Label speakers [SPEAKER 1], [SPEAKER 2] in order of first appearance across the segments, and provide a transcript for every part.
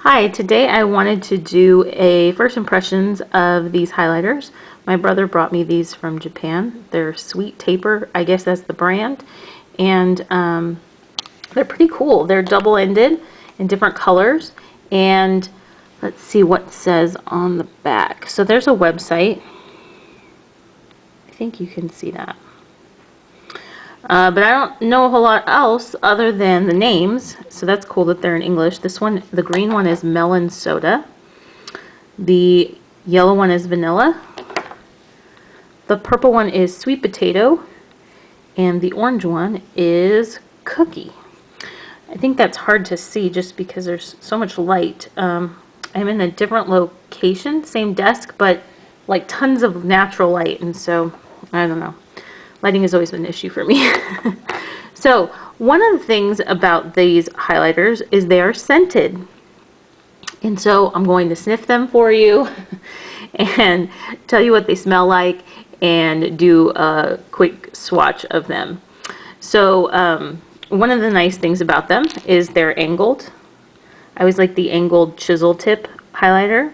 [SPEAKER 1] Hi, today I wanted to do a first impressions of these highlighters. My brother brought me these from Japan. They're Sweet Taper, I guess that's the brand, and they're pretty cool. They're double-ended in different colors, and let's see what it says on the back. So there's a website. I think you can see that. But I don't know a whole lot else other than the names, so that's cool that they're in English. This one, the green one is melon soda. The yellow one is vanilla. The purple one is sweet potato. And the orange one is cookie. I think that's hard to see just because there's so much light. I'm in a different location, same desk, but like tons of natural light, and so I don't know. Lighting has always been an issue for me. So one of the things about these highlighters is they are scented. And so I'm going to sniff them for you and tell you what they smell like and do a quick swatch of them. So one of the nice things about them is they're angled. I always like the angled chisel tip highlighter.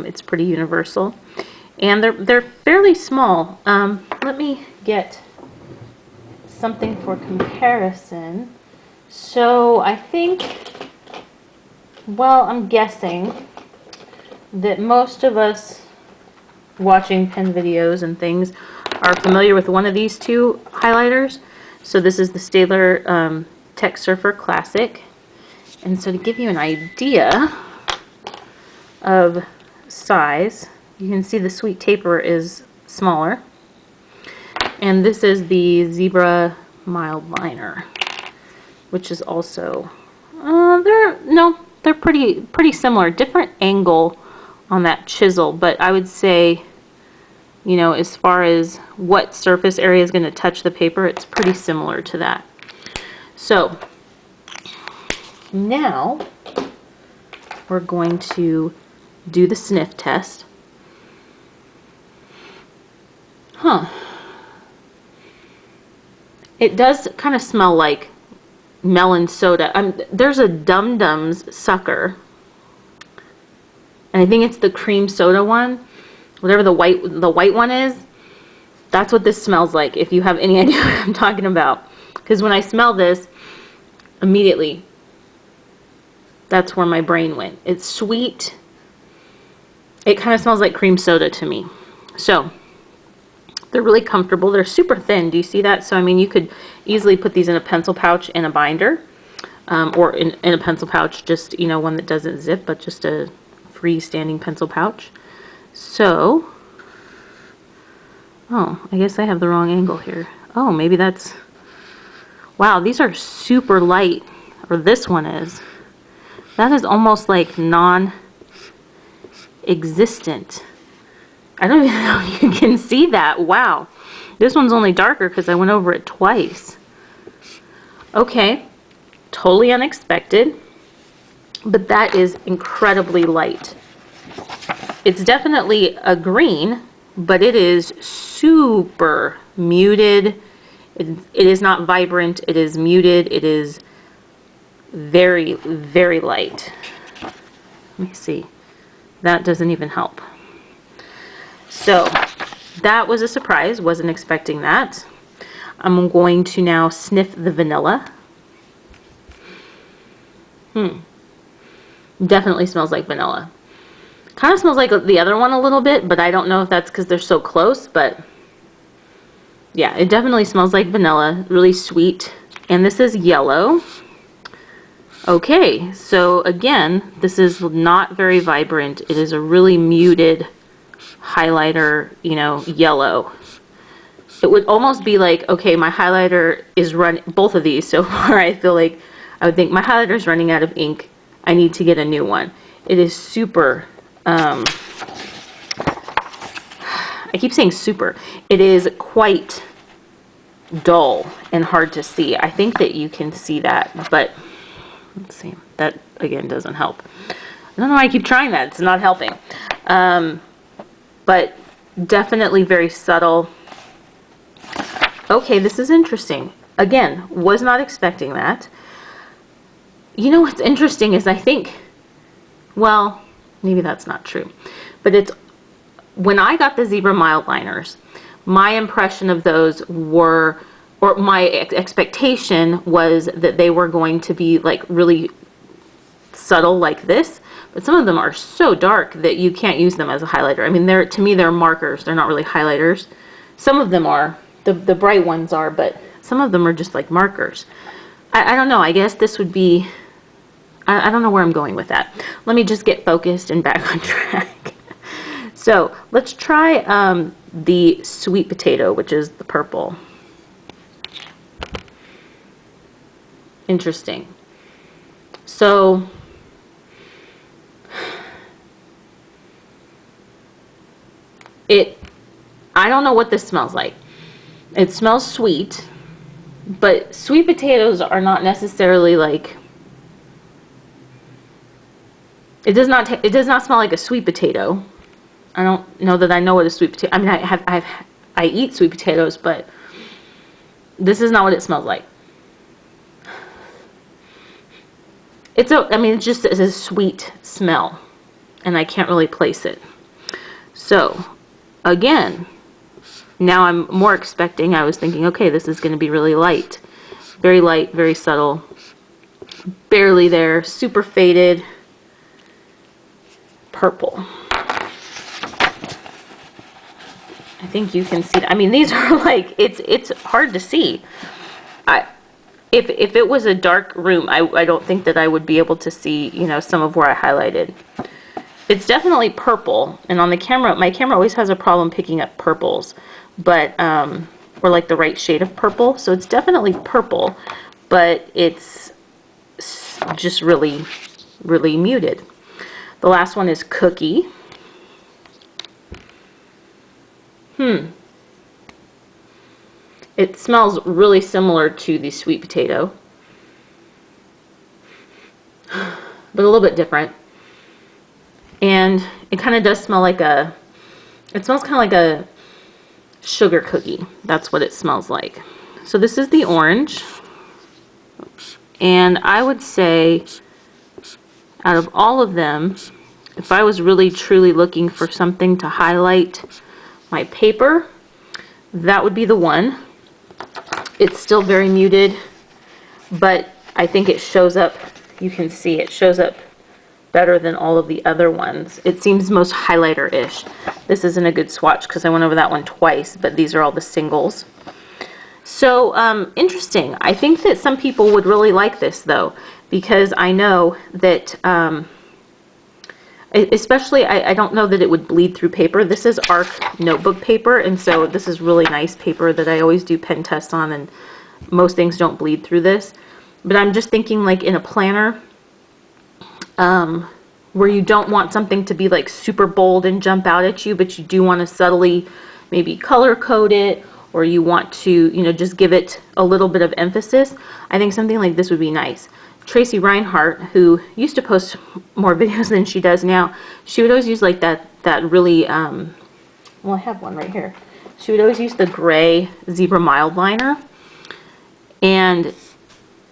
[SPEAKER 1] It's pretty universal. And they're fairly small. Let me get something for comparison. So I think, well, I'm guessing that most of us watching pen videos and things are familiar with one of these two highlighters. So this is the Staedtler Tech Surfer Classic. And so to give you an idea of size, you can see the Sweet Taper is smaller. And this is the Zebra Mild Liner, which is also, they're pretty similar. Different angle on that chisel, but I would say, you know, as far as what surface area is going to touch the paper, it's pretty similar to that. So now we're going to do the sniff test. It does kind of smell like melon soda. There's a Dum Dums sucker, and I think it's the cream soda one, whatever the white one is. That's what this smells like, if you have any idea what I'm talking about. Because when I smell this, immediately, that's where my brain went. It's sweet. It kind of smells like cream soda to me. So they're really comfortable. They're super thin. Do you see that? So, I mean, you could easily put these in a pencil pouch in a binder, or in a pencil pouch, just, you know, one that doesn't zip, but just a freestanding pencil pouch. So, oh, I guess I have the wrong angle here. Oh, maybe that's, wow, these are super light, or this one is. That is almost like non-existent. I don't even know if you can see that. Wow. This one's only darker because I went over it twice. Okay. Totally unexpected. But that is incredibly light. It's definitely a green, but it is super muted. It is not vibrant. It is muted. It is very, very light. Let me see. That doesn't even help. So that was a surprise. Wasn't expecting that. I'm going to now sniff the vanilla. Definitely smells like vanilla. Kind of smells like the other one a little bit, but I don't know if that's because they're so close, but yeah, it definitely smells like vanilla. Really sweet. And this is yellow. Okay, so again, this is not very vibrant. It is a really muted highlighter, you know, yellow. It would almost be like, okay, my highlighter is running, both of these so far, I feel like I would think my highlighter is running out of ink. I need to get a new one. It is super, I keep saying super. It is quite dull and hard to see. I think that you can see that, but let's see. That, again, doesn't help. I don't know why I keep trying that. It's not helping. But definitely very subtle. Okay, this is interesting. Again, was not expecting that. You know what's interesting is I think well, maybe that's not true, but it's, when I got the Zebra mild liners, my impression of those were, or my expectation was that they were going to be like really subtle like this, but some of them are so dark that you can't use them as a highlighter. I mean, they're, to me, they're markers. They're not really highlighters. Some of them are, the bright ones are, but some of them are just like markers. I don't know, I guess this would be, I don't know where I'm going with that. Let me just get focused and back on track. So let's try the sweet potato, which is the purple. Interesting. So I don't know what this smells like. It smells sweet, but sweet potatoes are not necessarily like, it does not smell like a sweet potato. I don't know that I know what a sweet potato, I mean, I eat sweet potatoes, but this is not what it smells like. I mean, it's just a sweet smell, and I can't really place it. So, again, now I'm more expecting, I was thinking, okay, this is going to be really light, very subtle, barely there, super faded, purple. I think you can see, I mean, these are like, it's hard to see. If it was a dark room, I don't think that I would be able to see, you know, some of where I highlighted. It's definitely purple, and on the camera, my camera always has a problem picking up purples, but, or like the right shade of purple, so it's definitely purple, but it's just really muted. The last one is cookie. It smells really similar to the sweet potato, but a little bit different. And it kind of does smell like it smells kind of like a sugar cookie. That's what it smells like. So this is the orange. And I would say, out of all of them, if I was really truly looking for something to highlight my paper, that would be the one. It's still very muted, but I think it shows up, you can see it shows up better than all of the other ones. It seems most highlighter-ish. This isn't a good swatch because I went over that one twice, but these are all the singles. So, interesting. I think that some people would really like this, though, because I know that, especially, I don't know that it would bleed through paper. This is ARC notebook paper, and so this is really nice paper that I always do pen tests on, and most things don't bleed through this. But I'm just thinking, like, in a planner, where you don't want something to be like super bold and jump out at you, but you do want to subtly maybe color code it, or you want to, you know, just give it a little bit of emphasis. I think something like this would be nice. Tracy Reinhardt, who used to post more videos than she does now, she would always use like that really, well, I have one right here. She would always use the gray Zebra mild liner. And,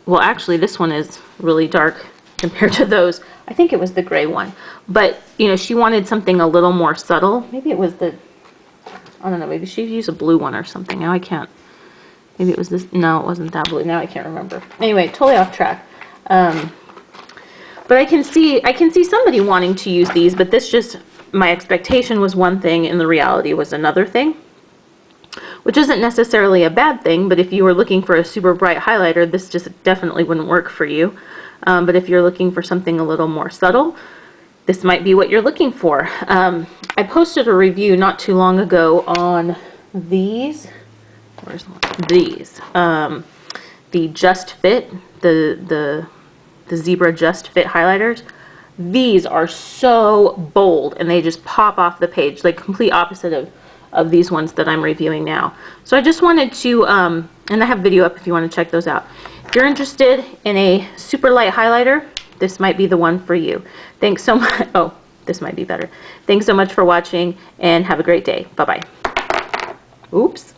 [SPEAKER 1] well, actually this one is really dark compared to those. I think it was the gray one. But, you know, she wanted something a little more subtle. Maybe it was the, I don't know, maybe she used a blue one or something. Now I can't, maybe it was this, no, it wasn't that blue. Now I can't remember. Anyway, totally off track. But I can see somebody wanting to use these, but this just, my expectation was one thing and the reality was another thing, which isn't necessarily a bad thing, but if you were looking for a super bright highlighter, this just definitely wouldn't work for you. But if you're looking for something a little more subtle, this might be what you're looking for. I posted a review not too long ago on these, where's these, the Just Fit, the Zebra Just Fit highlighters. These are so bold and they just pop off the page, like complete opposite of these ones that I'm reviewing now. So I just wanted to, and I have video up if you want to check those out. If you're interested in a super light highlighter, this might be the one for you. Thanks so much. Oh, this might be better. Thanks so much for watching and have a great day. Bye-bye. Oops.